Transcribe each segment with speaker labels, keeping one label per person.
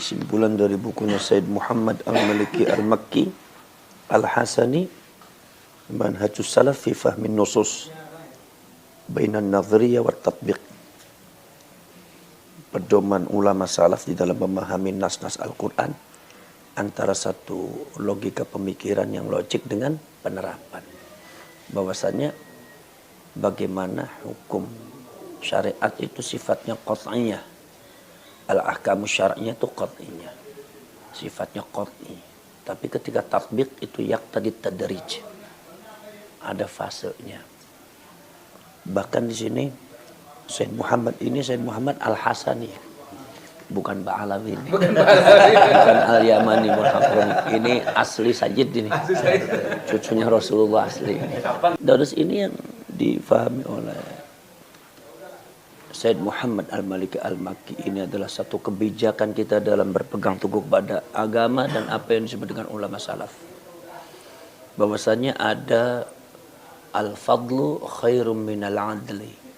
Speaker 1: kesimpulan dari bukunya Said Muhammad Al-Maliki Al-Makki Al-Hasani, Manhajus Salaf fi Fahmin Nusus Bainan Nadhriyah wa Tatbiq. Pedoman ulama salaf di dalam memahami nas-nas Al-Quran antara satu logika pemikiran yang logik dengan penerapan. Bahwasanya bagaimana hukum syariat itu sifatnya qat'iyah. Al-ahkamu syar'iyah itu qat'iyah. Sifatnya qat'i. Tapi ketika tatbiq itu yaqtadi tadrij. Ada fasenya. Bahkan di sini Said Muhammad Al-Hasani. Bukan Ba'alawi ini. Bukan Al-Yamani Muhammad. Ini asli Sajid ini. Cucunya Rasulullah asli. Terus ini yang difahami oleh Said Muhammad Al-Maliki Al-Makki ini adalah satu kebijakan kita dalam berpegang teguh pada agama dan apa yang disebut dengan ulama salaf. Bahwasanya ada al-fadlu khairum minal adli.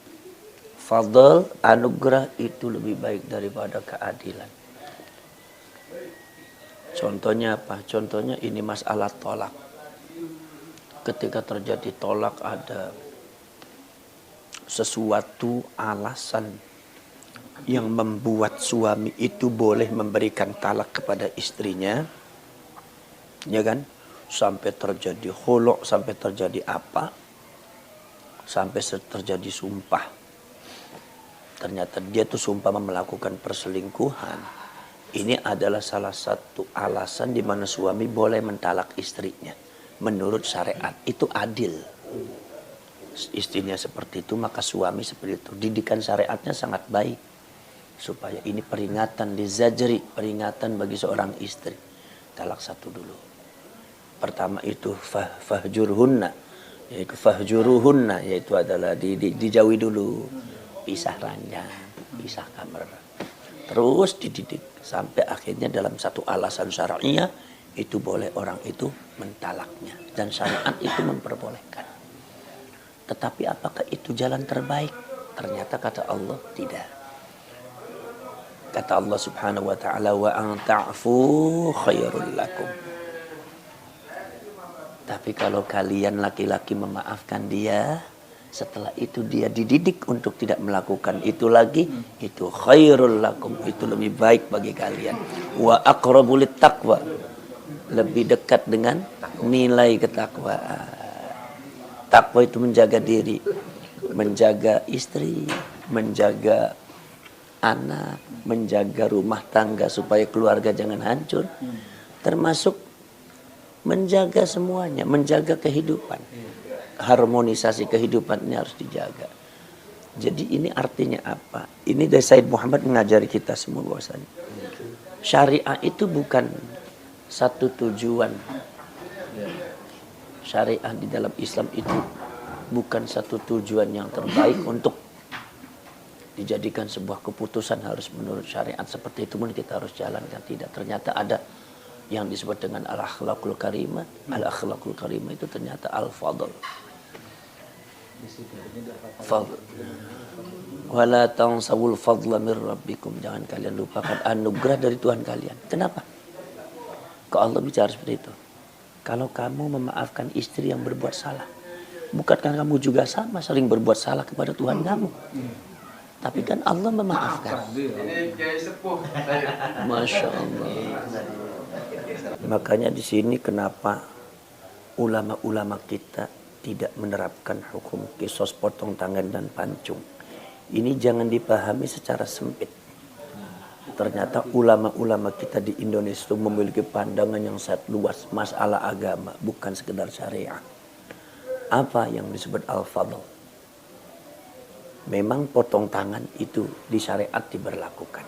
Speaker 1: Fadl, anugerah itu lebih baik daripada keadilan. Contohnya apa? Contohnya ini masalah tolak. Ketika terjadi tolak ada sesuatu alasan yang membuat suami itu boleh memberikan talak kepada istrinya, ya kan? Sampai terjadi khulu', sampai terjadi apa? Sampai terjadi sumpah. Ternyata dia tuh sumpah melakukan perselingkuhan. Ini adalah salah satu alasan di mana suami boleh mentalak istrinya. Menurut syariat itu adil. Istrinya seperti itu, maka suami seperti itu. Didikan syariatnya sangat baik. Supaya ini peringatan di zajri, peringatan bagi seorang istri. Talak satu dulu. Pertama itu fahjurhunna, yaitu fahjuruhunna, yaitu adalah dijauhi dulu. Pisah ranjang, pisah kamar. Terus dididik sampai akhirnya dalam satu alasan syar'iyah itu boleh orang itu mentalaknya dan syariat itu memperbolehkan. Tetapi apakah itu jalan terbaik? Ternyata kata Allah tidak. Kata Allah Subhanahu wa taala, wa an ta'fu khairul lakum. Tapi kalau kalian laki-laki memaafkan dia, setelah itu dia dididik untuk tidak melakukan itu lagi, itu khairul lakum, itu lebih baik bagi kalian. Wa aqrabul taqwa, lebih dekat dengan nilai ketakwaan. Takwa itu menjaga diri, menjaga istri, menjaga anak, menjaga rumah tangga supaya keluarga jangan hancur. Termasuk menjaga semuanya, menjaga kehidupan. Harmonisasi kehidupannya harus dijaga. Jadi ini artinya apa? Ini dari Said Muhammad mengajari kita semua bahwasanya syariah itu bukan satu tujuan. Syariah di dalam Islam itu bukan satu tujuan yang terbaik untuk dijadikan sebuah keputusan harus menurut syariat seperti itu pun kita harus jalankan. Tidak, ternyata ada yang disebut dengan al-akhlaqul karimah. Al-akhlaqul karimah itu ternyata al-fadl. Fadl. Wala tansawul fadla min rabbikum, jangan kalian lupakan anugerah dari Tuhan kalian. Kenapa? Kok Allah bicara seperti itu? Kalau kamu memaafkan istri yang berbuat salah, bukankah kamu juga sama sering berbuat salah kepada Tuhan kamu? Tapi kan Allah memaafkan. Masya Allah. Makanya di sini kenapa ulama-ulama kita tidak menerapkan hukum kisos potong tangan dan pancung. Ini jangan dipahami secara sempit. Ternyata ulama-ulama kita di Indonesia itu memiliki pandangan yang sangat luas masalah agama, bukan sekedar syariah. Apa yang disebut al-fadl? Memang potong tangan itu di syariat diberlakukan.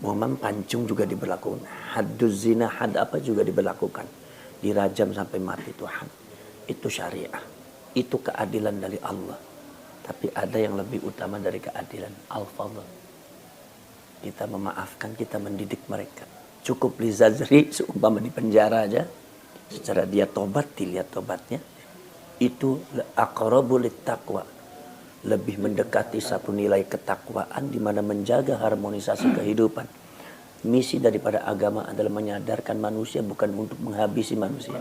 Speaker 1: Memang pancung juga diberlakukan. Hadduz zina, had apa juga diberlakukan. Dirajam sampai mati Tuhan. Itu syariah. Itu keadilan dari Allah. Tapi ada yang lebih utama dari keadilan, al-fadl. Kita memaafkan, kita mendidik mereka. Cukup li zajri, seumpama di penjara aja. Secara dia tobat, dilihat tobatnya. Itu aqrabul taqwa. Lebih mendekati satu nilai ketakwaan di mana menjaga harmonisasi kehidupan Misi daripada agama adalah menyadarkan manusia bukan untuk menghabisi manusia,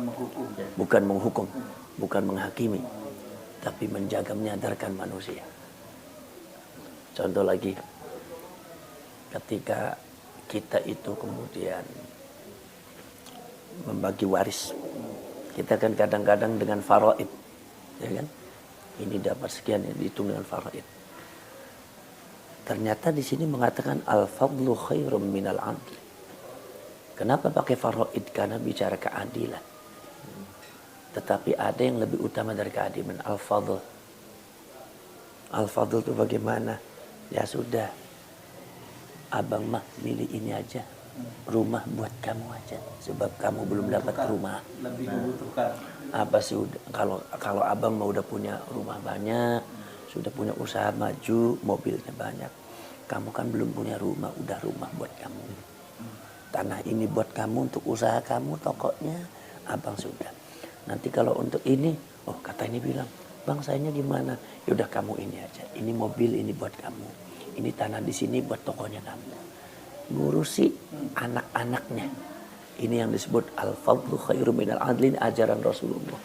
Speaker 1: bukan menghukum, bukan menghakimi, tapi menjaga, menyadarkan manusia. Contoh lagi, ketika kita itu kemudian membagi waris, kita kan kadang-kadang dengan faraid, ya kan? Ini dapat sekian, dihitung dengan faraid. Ternyata di sini mengatakan al-fadlu khairum minal adl. Kenapa pakai faraid? Karena bicara keadilan. Tetapi ada yang lebih utama dari keadilan, al-fadl. Al-fadl itu bagaimana? Ya sudah, abang mah milih ini aja, rumah buat kamu aja, sebab kamu belum dapat rumah.
Speaker 2: Lebih membutuhkan.
Speaker 1: Apa sih udah, kalau abang mau udah punya rumah banyak, sudah punya usaha maju, mobilnya banyak. Kamu kan belum punya rumah, udah rumah buat kamu. Tanah ini buat kamu untuk usaha kamu, tokonya abang sudah. Nanti kalau untuk ini, oh kata ini bilang, bang sayanya gimana? Yaudah kamu ini aja, ini mobil ini buat kamu, ini tanah di sini buat tokonya kamu. Ngurusi anak-anaknya. Ini yang disebut al-fadlu khairu minal adli, ajaran Rasulullah.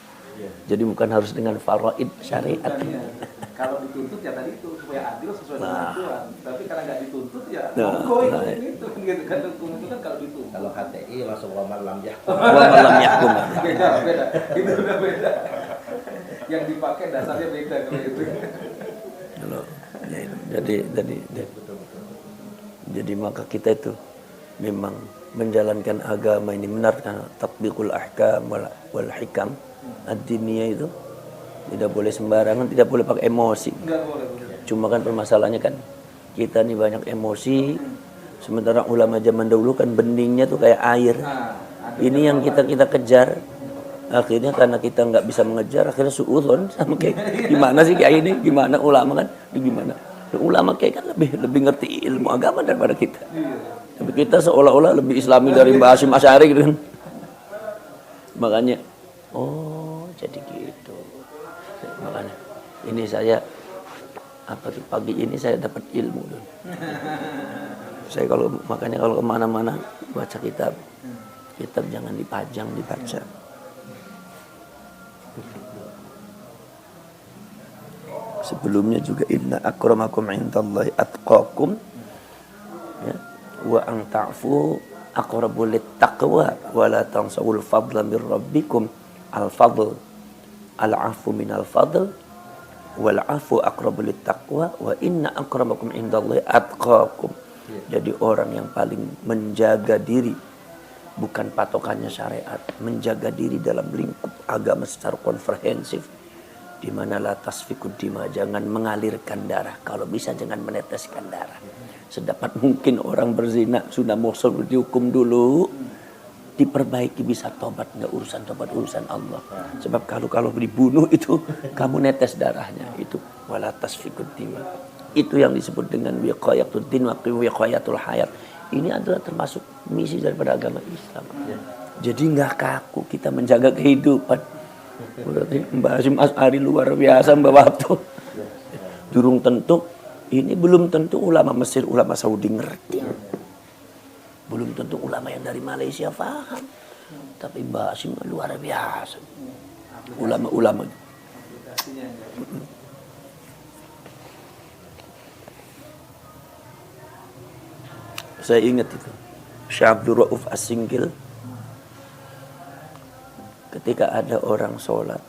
Speaker 1: Jadi bukan harus dengan faraid syariat.
Speaker 2: Kalau dituntut ya tadi itu supaya adil sesuai dengan Tuhan. Tapi karena nggak dituntut ya itu gitu kan, hukum itu kan kalau dituntut.
Speaker 3: Kalau HTI langsung waman lam yahkum.
Speaker 1: Waman yahkum.
Speaker 2: Beda. Itu udah beda. Yang dipakai dasarnya beda kalau itu.
Speaker 1: Jadi maka kita itu memang menjalankan agama ini benar, karena tatbiqul ahkam wal hikam ad-diniyah itu tidak boleh sembarangan, tidak boleh pakai emosi.
Speaker 2: Enggak boleh.
Speaker 1: Cuma kan permasalahannya kan kita nih banyak emosi, sementara ulama zaman dahulu kan beningnya tuh kayak air. Ini yang kita kejar. Akhirnya karena kita nggak bisa mengejar, akhirnya suudzon sama kayak gimana sih kayak ini, gimana ulama kan, gimana? Ulama kayak kan lebih ngerti ilmu agama daripada kita. Tapi kita seolah-olah lebih Islami dari Mbah Hasyim Asy'ari gitu kan. Makanya, oh jadi gitu. Makanya ini saya pagi ini saya dapat ilmu dulu. Saya makanya kalau kemana-mana baca kitab jangan dipajang, dibaca. Sebelumnya juga inna akramakum indallahi atqakum, ya, wa an ta'fu aqrabu littaqwa wa la tansawul fadla min rabbikum. Al-fadl al-afu min al-fadl wal afu aqrabu littaqwa wa inna akramakum indallahi atqakum. Jadi orang yang paling menjaga diri, bukan patokannya syariat, menjaga diri dalam lingkup agama secara komprehensif, di mana la tasfikud dima, jangan mengalirkan darah, kalau bisa jangan meneteskan darah. Sedapat mungkin orang berzina sudah muhsan dihukum dulu, diperbaiki, bisa tobat, nggak urusan tobat, urusan Allah. Sebab kalau dibunuh itu kamu netes darahnya, itu wala tasfikud dima. Itu yang disebut dengan wiqayatul din wa wiqayatul hayat. Ini adalah termasuk misi daripada agama Islam. Jadi nggak kaku kita menjaga kehidupan. Berarti Mbah Hasyim Asy'ari luar biasa Mbah Wabtu. Durung tentu, ini belum tentu ulama Mesir, ulama Saudi ngerti. Belum tentu ulama yang dari Malaysia paham. Tapi Mbah Hasyim luar biasa. Ulama-ulama. Saya ingat itu. Syekh Abdul Rauf As-Singkil, ketika ada orang sholat,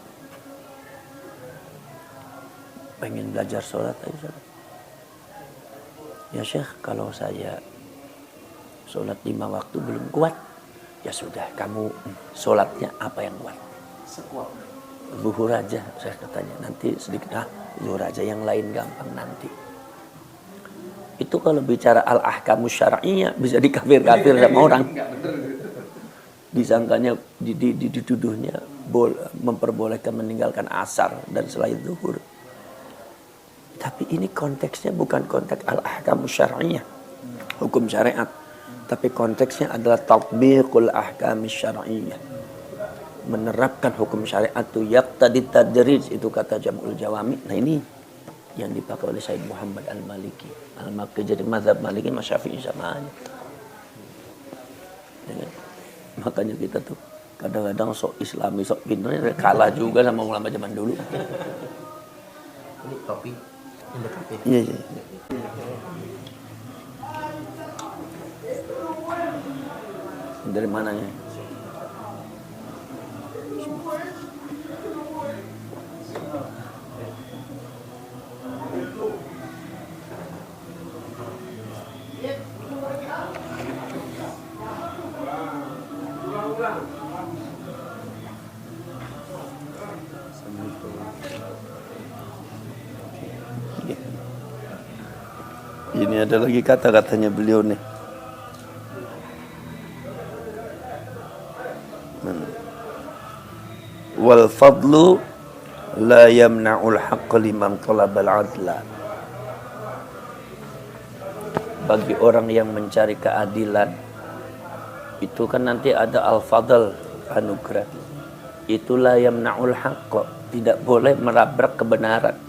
Speaker 1: pengen belajar sholat, ayo sholat. Ya Syekh, kalau saya sholat 5 waktu belum kuat, ya sudah, kamu sholatnya apa yang kuat?
Speaker 2: Sekuat.
Speaker 1: Zuhur aja, saya katanya. Nanti sedikit, zuhur aja, yang lain gampang nanti. Itu kalau bicara al-ahkamus syar'iyyah bisa dikafir-kafir sama orang. Disangkanya, dituduhnya memperbolehkan meninggalkan asar dan selain zuhur. Tapi ini konteksnya bukan konteks al-ahkamus syar'iyyah, hukum syariat. Tapi konteksnya adalah tatbiqul ahkamis syar'iyyah. Menerapkan hukum syariat itu yaqtadi tadrij, itu kata Jam'ul Jawami. Nah ini yang dipakai oleh Sayyid Muhammad Al-Maliki. Al-Maliki jadi mazhab Maliki sama Syafi'i sama aja. Makanya kita tuh kadang-kadang sok Islami, sok pinter, kalah juga sama ulama zaman dulu.
Speaker 3: Ini topi in the cafe.
Speaker 1: Iya, iya. Dari mananya? Ini ada lagi kata-katanya beliau nih. Wal fadlu la yamna'ul haqqa liman talabal adla. Bagi orang yang mencari keadilan, itu kan nanti ada al-fadl, anugerah. Itulah yamna'ul haqqa, tidak boleh merabrak kebenaran.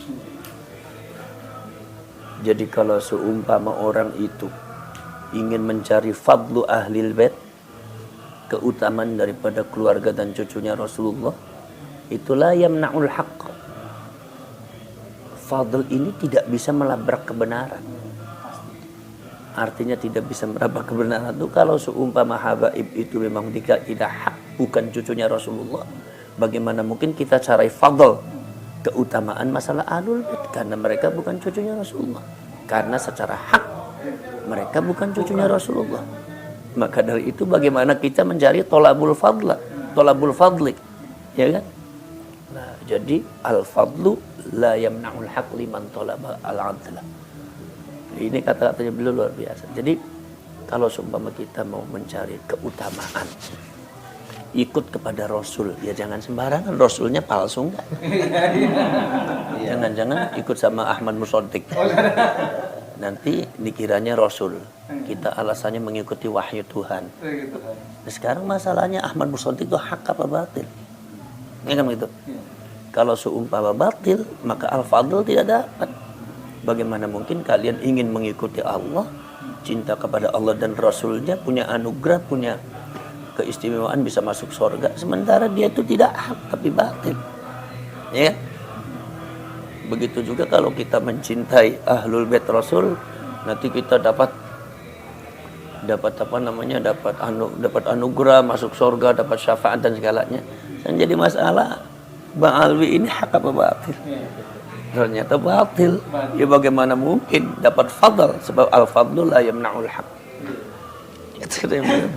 Speaker 1: Jadi kalau seumpama orang itu ingin mencari fadlu ahlil bait, keutamaan daripada keluarga dan cucunya Rasulullah, itulah yamna'ul haqq. Fadl ini tidak bisa melabrak kebenaran. Artinya tidak bisa merabrak kebenaran itu kalau seumpama habaib itu memang tidak hak, bukan cucunya Rasulullah. Bagaimana mungkin kita cari fadl, keutamaan masalah ahlul bait, karena mereka bukan cucunya Rasulullah. Karena secara hak mereka bukan cucunya Rasulullah. Maka dari itu bagaimana kita mencari tolabul fadli, ya kan? Nah, jadi al-fadlu la yamna'ul haq liman talaba al-adla. Ini kata-katanya beliau luar biasa. Jadi kalau seumpama kita mau mencari keutamaan, ikut kepada Rasul, ya jangan sembarangan. Rasulnya palsu enggak? Jangan-jangan ikut sama Ahmad Musaddiq. Nanti dikiranya Rasul. Kita alasannya mengikuti wahyu Tuhan. Nah, sekarang masalahnya Ahmad Musaddiq itu hak apa batil? Ya kan begitu? Kalau seumpama batil, maka al-fadl tidak dapat. Bagaimana mungkin kalian ingin mengikuti Allah, cinta kepada Allah dan Rasulnya, punya anugerah, punya keistimewaan bisa masuk surga, sementara dia itu tidak hak tapi batil, ya. Begitu juga kalau kita mencintai ahlul bait Rasul, nanti kita dapat apa namanya, dapat anugerah, masuk surga, dapat syafaat dan segalanya. Dan jadi masalah, Bang Alwi ini hak apa batil? Ternyata batil. Ya bagaimana mungkin dapat fadl, sebab al-fadlu la yamna'ul haq. Itu yang